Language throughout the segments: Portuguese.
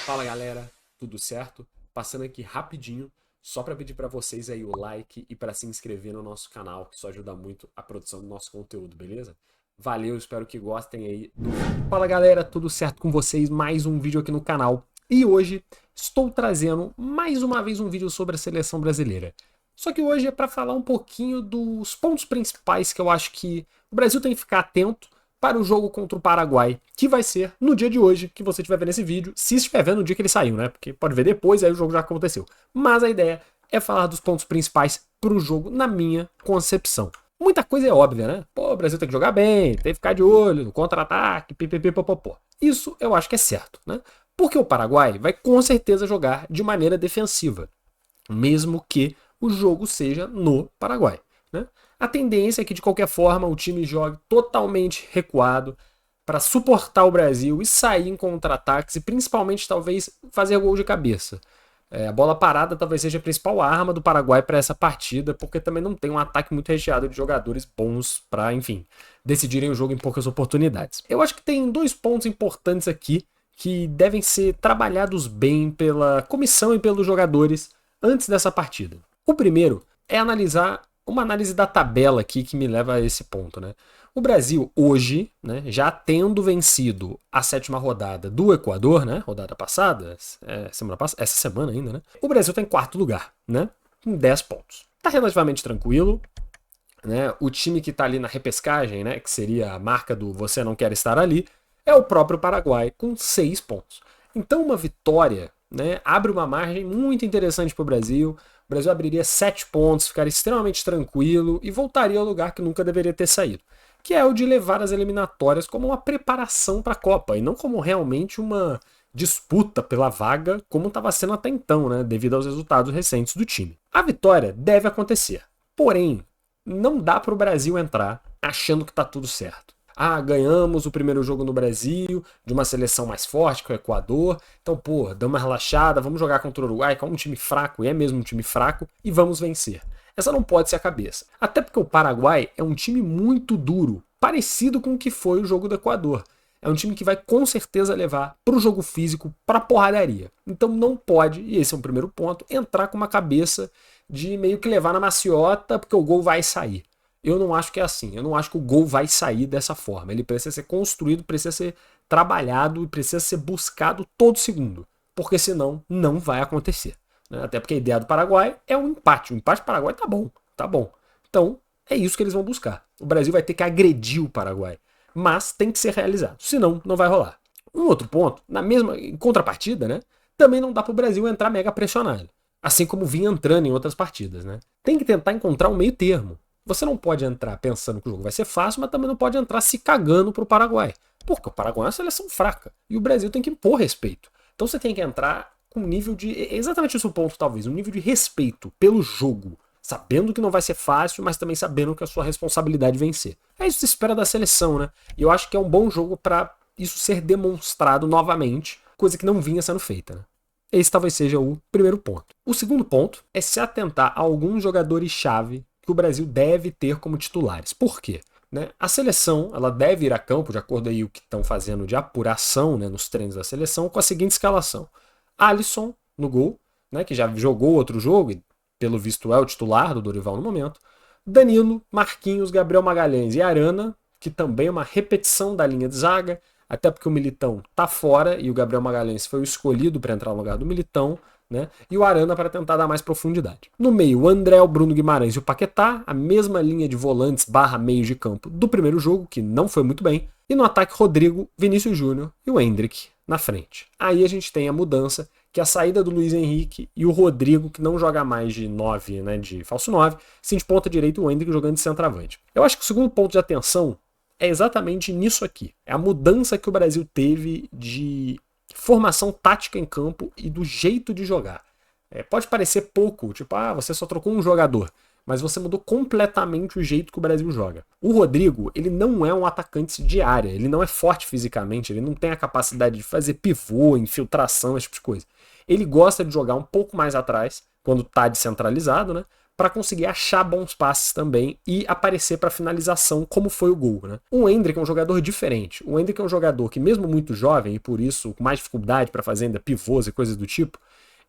Fala galera, tudo certo? Passando aqui rapidinho, só para pedir para vocês aí o like e para se inscrever no nosso canal, que isso ajuda muito a produção do nosso conteúdo, beleza? Valeu, espero que gostem aí do vídeo. Fala galera, tudo certo com vocês? Mais um vídeo aqui no canal. E hoje estou trazendo mais uma vez um vídeo sobre a seleção brasileira. Só que hoje é para falar um pouquinho dos pontos principais que eu acho que o Brasil tem que ficar atento para o jogo contra o Paraguai, que vai ser no dia de hoje, que você estiver vendo esse vídeo, se estiver vendo no dia que ele saiu, né? Porque pode ver depois, aí o jogo já aconteceu. Mas a ideia é falar dos pontos principais para o jogo, na minha concepção. Muita coisa é óbvia, né? Pô, o Brasil tem que jogar bem, tem que ficar de olho no contra-ataque, pipipipopopó. Isso eu acho que é certo, né? Porque o Paraguai vai com certeza jogar de maneira defensiva, mesmo que o jogo seja no Paraguai, né? A tendência é que, de qualquer forma, o time jogue totalmente recuado para suportar o Brasil e sair em contra-ataques e, principalmente, talvez, fazer gol de cabeça. A bola parada talvez seja a principal arma do Paraguai para essa partida, porque também não tem um ataque muito recheado de jogadores bons para, enfim, decidirem o jogo em poucas oportunidades. Eu acho que tem dois pontos importantes aqui que devem ser trabalhados bem pela comissão e pelos jogadores antes dessa partida. O primeiro é analisar uma análise da tabela aqui que me leva a esse ponto, né? O Brasil hoje, né, já tendo vencido a 7ª rodada do Equador, né, rodada passada, essa semana ainda, né? O Brasil está em 4º lugar, né, com 10 pontos. Tá relativamente tranquilo, né? O time que tá ali na repescagem, né, que seria a marca do você não quer estar ali, é o próprio Paraguai com 6 pontos. Então uma vitória, né, abre uma margem muito interessante para o Brasil. O Brasil abriria 7 pontos, ficaria extremamente tranquilo e voltaria ao lugar que nunca deveria ter saído, que é o de levar as eliminatórias como uma preparação para a Copa e não como realmente uma disputa pela vaga como estava sendo até então, né, devido aos resultados recentes do time. A vitória deve acontecer, porém, não dá para o Brasil entrar achando que está tudo certo. Ah, ganhamos o primeiro jogo no Brasil, de uma seleção mais forte, que é o Equador. Então, pô, dá uma relaxada, vamos jogar contra o Uruguai, que é um time fraco, e é mesmo um time fraco, e vamos vencer. Essa não pode ser a cabeça. Até porque o Paraguai é um time muito duro, parecido com o que foi o jogo do Equador. É um time que vai com certeza levar para o jogo físico, para a porradaria. Então não pode, e esse é o primeiro ponto, entrar com uma cabeça de meio que levar na maciota, porque o gol vai sair. Eu não acho que é assim. Eu não acho que o gol vai sair dessa forma. Ele precisa ser construído, precisa ser trabalhado e precisa ser buscado todo segundo. Porque senão não vai acontecer. Até porque a ideia do Paraguai é um empate. O empate do Paraguai tá bom. Tá bom. Então é isso que eles vão buscar. O Brasil vai ter que agredir o Paraguai. Mas tem que ser realizado. Senão não vai rolar. Um outro ponto, na mesma em contrapartida, né? Também não dá para o Brasil entrar mega pressionado. Assim como vinha entrando em outras partidas, né? Tem que tentar encontrar um meio termo. Você não pode entrar pensando que o jogo vai ser fácil, mas também não pode entrar se cagando pro Paraguai. Porque o Paraguai é uma seleção fraca. E o Brasil tem que impor respeito. Então você tem que entrar com um nível de... Exatamente esse o ponto, talvez. Um nível de respeito pelo jogo. Sabendo que não vai ser fácil, mas também sabendo que é a sua responsabilidade vencer. É isso que se espera da seleção, né? E eu acho que é um bom jogo para isso ser demonstrado novamente. Coisa que não vinha sendo feita, né? Esse talvez seja o primeiro ponto. O segundo ponto é se atentar a alguns jogadores-chave que o Brasil deve ter como titulares. Por quê? Né? A seleção ela deve ir a campo, de acordo aí o que estão fazendo de apuração, né, nos treinos da seleção, com a seguinte escalação. Alisson no gol, né, que já jogou outro jogo e pelo visto é o titular do Dorival no momento. Danilo, Marquinhos, Gabriel Magalhães e Arana, que também é uma repetição da linha de zaga, até porque o Militão tá fora e o Gabriel Magalhães foi o escolhido para entrar no lugar do Militão, né? E o Arana para tentar dar mais profundidade. No meio, o André, o Bruno Guimarães e o Paquetá, a mesma linha de volantes barra meio de campo do primeiro jogo, que não foi muito bem. E no ataque, Rodrigo, Vinícius Júnior e o Endrick na frente. Aí a gente tem a mudança, que é a saída do Luiz Henrique e o Rodrigo, que não joga mais de 9, né, de falso 9, sim de ponta direita, e o Endrick jogando de centroavante. Eu acho que o segundo ponto de atenção é exatamente nisso aqui. É a mudança que o Brasil teve de formação tática em campo e do jeito de jogar. Pode parecer pouco, tipo, você só trocou um jogador, mas você mudou completamente o jeito que o Brasil joga. O Rodrigo, ele não é um atacante de área, ele não é forte fisicamente, ele não tem a capacidade de fazer pivô, infiltração, esse tipo de coisa. Ele gosta de jogar um pouco mais atrás, quando tá descentralizado, né? para conseguir achar bons passes também e aparecer para finalização, como foi o gol, né? O Endrick é um jogador diferente. O Endrick é um jogador que, mesmo muito jovem e por isso com mais dificuldade para fazer ainda pivôs e coisas do tipo,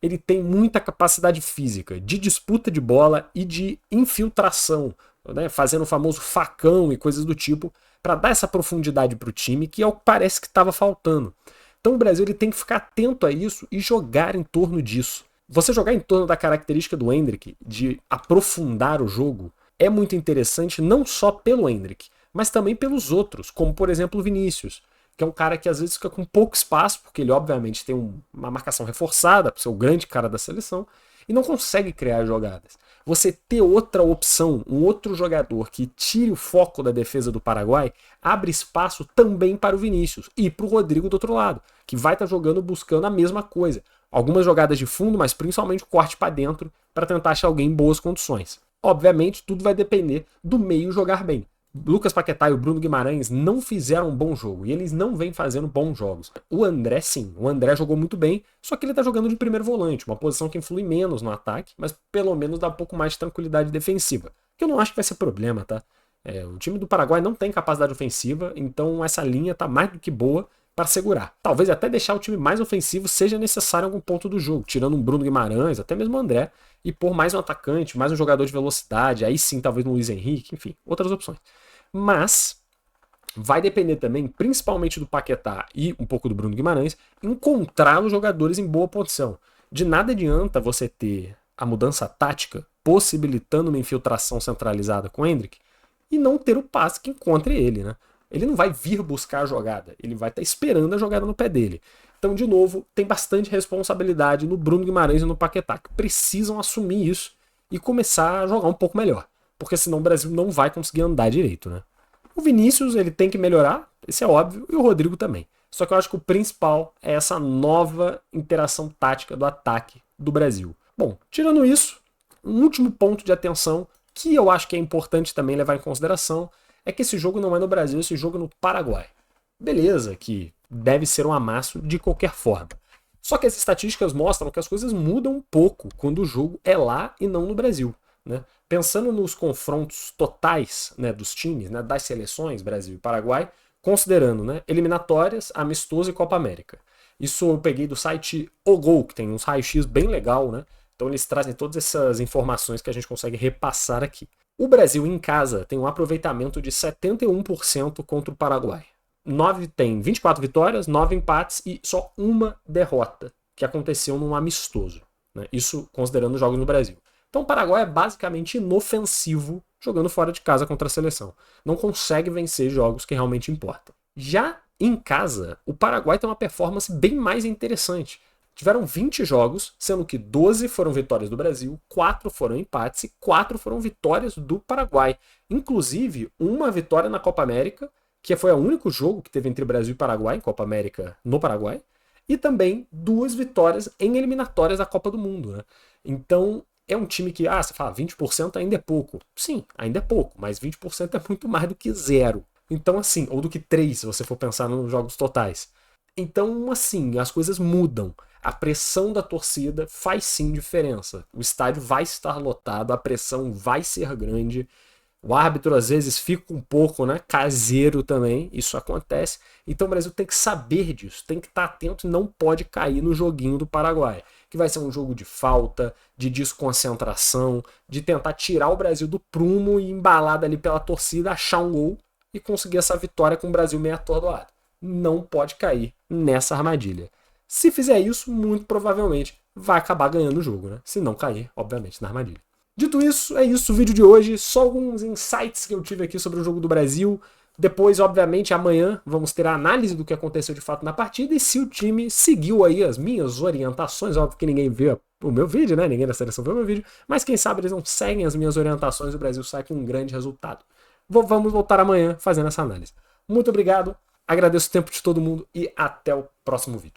ele tem muita capacidade física de disputa de bola e de infiltração, né? Fazendo o famoso facão e coisas do tipo, para dar essa profundidade para o time, que é o que parece que estava faltando. Então o Brasil ele tem que ficar atento a isso e jogar em torno disso. Você jogar em torno da característica do Endrick, de aprofundar o jogo, é muito interessante não só pelo Endrick, mas também pelos outros, como por exemplo o Vinícius, que é um cara que às vezes fica com pouco espaço, porque ele obviamente tem uma marcação reforçada, por ser o grande cara da seleção, e não consegue criar jogadas. Você ter outra opção, um outro jogador que tire o foco da defesa do Paraguai, abre espaço também para o Vinícius e para o Rodrigo do outro lado, que vai estar jogando buscando a mesma coisa. Algumas jogadas de fundo, mas principalmente corte para dentro, para tentar achar alguém em boas condições. Obviamente, tudo vai depender do meio jogar bem. Lucas Paquetá e o Bruno Guimarães não fizeram um bom jogo, e eles não vêm fazendo bons jogos. O André sim, o André jogou muito bem, só que ele tá jogando de primeiro volante, uma posição que influi menos no ataque, mas pelo menos dá um pouco mais de tranquilidade defensiva, que eu não acho que vai ser problema, tá? O time do Paraguai não tem capacidade ofensiva, então essa linha tá mais do que boa para segurar. Talvez até deixar o time mais ofensivo seja necessário em algum ponto do jogo, tirando um Bruno Guimarães, até mesmo o André, e pôr mais um atacante, mais um jogador de velocidade, aí sim talvez um Luiz Henrique, enfim, outras opções. Mas vai depender também, principalmente do Paquetá e um pouco do Bruno Guimarães, encontrar os jogadores em boa posição. De nada adianta você ter a mudança tática possibilitando uma infiltração centralizada com o Endrick e não ter o passe que encontre ele, né? Ele não vai vir buscar a jogada, ele vai estar esperando a jogada no pé dele. Então, de novo, tem bastante responsabilidade no Bruno Guimarães e no Paquetá, que precisam assumir isso e começar a jogar um pouco melhor. Porque senão o Brasil não vai conseguir andar direito, né? O Vinícius, ele tem que melhorar, isso é óbvio, e o Rodrigo também. Só que eu acho que o principal é essa nova interação tática do ataque do Brasil. Bom, tirando isso, um último ponto de atenção que eu acho que é importante também levar em consideração é que esse jogo não é no Brasil, esse jogo é no Paraguai. Beleza, que deve ser um amasso de qualquer forma. Só que as estatísticas mostram que as coisas mudam um pouco quando o jogo é lá e não no Brasil, né? Pensando nos confrontos totais, né, dos times, né, das seleções, Brasil e Paraguai, considerando, né, eliminatórias, amistoso e Copa América. Isso eu peguei do site O Gol, que tem uns raio-x bem legal, né? Então eles trazem todas essas informações que a gente consegue repassar aqui. O Brasil em casa tem um aproveitamento de 71% contra o Paraguai. Tem 24 vitórias, 9 empates e só uma derrota, que aconteceu num amistoso, né? Isso considerando os jogos no Brasil. Então o Paraguai é basicamente inofensivo jogando fora de casa contra a seleção. Não consegue vencer jogos que realmente importam. Já em casa, o Paraguai tem uma performance bem mais interessante. Tiveram 20 jogos, sendo que 12 foram vitórias do Brasil, 4 foram empates e 4 foram vitórias do Paraguai. Inclusive, uma vitória na Copa América, que foi o único jogo que teve entre Brasil e Paraguai, em Copa América no Paraguai, e também 2 vitórias em eliminatórias da Copa do Mundo, né? Então, é um time que, você fala, 20% ainda é pouco. Sim, ainda é pouco, mas 20% é muito mais do que zero. Então, assim, ou do que 3, se você for pensar nos jogos totais. Então, assim, as coisas mudam. A pressão da torcida faz sim diferença. O estádio vai estar lotado, a pressão vai ser grande. O árbitro às vezes fica um pouco, né, caseiro também, isso acontece. Então o Brasil tem que saber disso, tem que estar atento e não pode cair no joguinho do Paraguai, que vai ser um jogo de falta, de desconcentração, de tentar tirar o Brasil do prumo e embalado ali pela torcida, achar um gol e conseguir essa vitória com o Brasil meio atordoado. Não pode cair nessa armadilha. Se fizer isso, muito provavelmente vai acabar ganhando o jogo, né? Se não cair, obviamente, na armadilha. Dito isso, é isso o vídeo de hoje. Só alguns insights que eu tive aqui sobre o jogo do Brasil. Depois, obviamente, amanhã vamos ter a análise do que aconteceu de fato na partida e se o time seguiu aí as minhas orientações. Óbvio que ninguém vê o meu vídeo, né? Ninguém da seleção vê o meu vídeo. Mas quem sabe eles não seguem as minhas orientações e o Brasil sai com um grande resultado. Vamos voltar amanhã fazendo essa análise. Muito obrigado, agradeço o tempo de todo mundo e até o próximo vídeo.